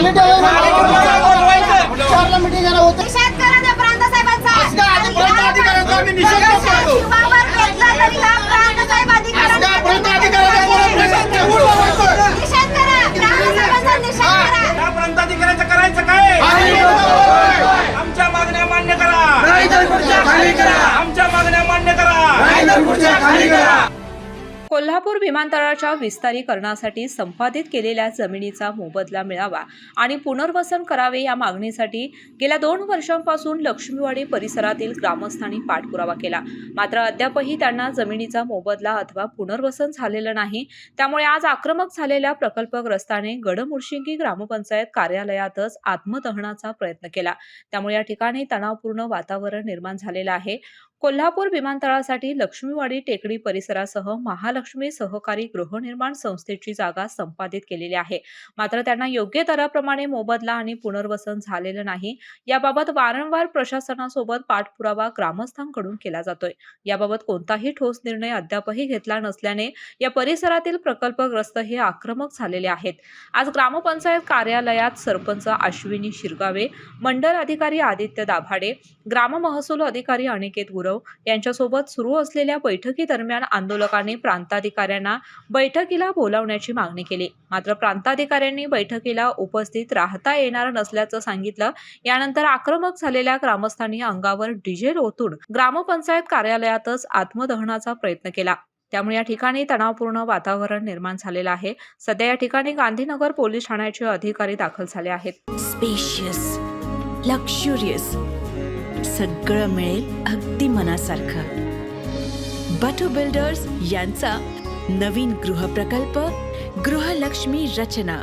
खाली चारला मीटिंग होते शेतकऱ्यांच्या प्रांतसाहेबांचा अधिकाऱ्यांचा आम्ही निषेध करतो. जीवावर पेटला तरी हा प्रांतसाहेब अधिकाऱ्यांचा निषेध करा. प्रांतसाहेबांचा निषेध करा. या प्रांताधिकाऱ्याचं करायचं काय? आमच्या मागण्या मान्य करा. आमच्या मागण्या मान्य करा. कोल्हापूर विमानतळाच्या विस्तारीकरणासाठी संपादित केलेल्या जमिनीचा मोबदला मिळावा आणि पुनर्वसन करावे या मागणीसाठी गेल्या 2 वर्षांपासून लक्ष्मीवाडी परिसरातील ग्रामस्थांनी पाठपुरावा केला. मात्र अद्यापही त्यांना जमिनीचा मोबदला अथवा पुनर्वसन झालेलं नाही. त्यामुळे आज आक्रमक झालेल्या प्रकल्पग्रस्ताने गडमुळशिंगी ग्रामपंचायत कार्यालयातच आत्मदहनाचा प्रयत्न केला. त्यामुळे या ठिकाणी तणावपूर्ण वातावरण निर्माण झालेलं आहे. कोल्हापूर विमानतळासाठी लक्ष्मीवाडी टेकडी परिसरासह महालक्ष्मी सहकारी गृहनिर्माण संस्थेची जागा संपादित केलेली आहे. मात्र त्यांना योग्य दराप्रमाणे मोबदला आणि पुनर्वसन झालेलं नाही. याबाबत वारंवार प्रशासनासोबत पाठपुरावा ग्रामस्थांकडून केला जातोय. याबाबत कोणताही ठोस निर्णय अद्यापही घेतला नसल्याने या परिसरातील प्रकल्पग्रस्त हे आक्रमक झालेले आहेत. आज ग्रामपंचायत कार्यालयात सरपंच अश्विनी शिरगावे, मंडल अधिकारी आदित्य दाभाडे, ग्राम महसूल अधिकारी अनिकेत गुरव यांच्यासोबत सुरू असलेल्या बैठकीदरम्यान आंदोलकांनी प्रांताधिकाऱ्यांना बैठकीला बोलावण्याची मागणी केली. मात्र प्रांताधिकाऱ्यांनी बैठकीला उपस्थित राहता येणार नसल्याचं सांगितलं. यानंतर आक्रमक झालेल्या ग्रामस्थांनी अंगावर डिझेल ओतून ग्रामपंचायत कार्यालयातच आत्मदहनाचा प्रयत्न केला. त्यामुळे या ठिकाणी तणावपूर्ण वातावरण निर्माण झालेलं आहे. सध्या या ठिकाणी गांधीनगर पोलीस ठाण्याचे अधिकारी दाखल झाले आहेत. स्पेशियस, लक्झुरियस, सगळं मिळेल अगदी मनासारखं. बटू बिल्डर्स यांचा नवीन गृहप्रकल्प गृहलक्ष्मी रचना.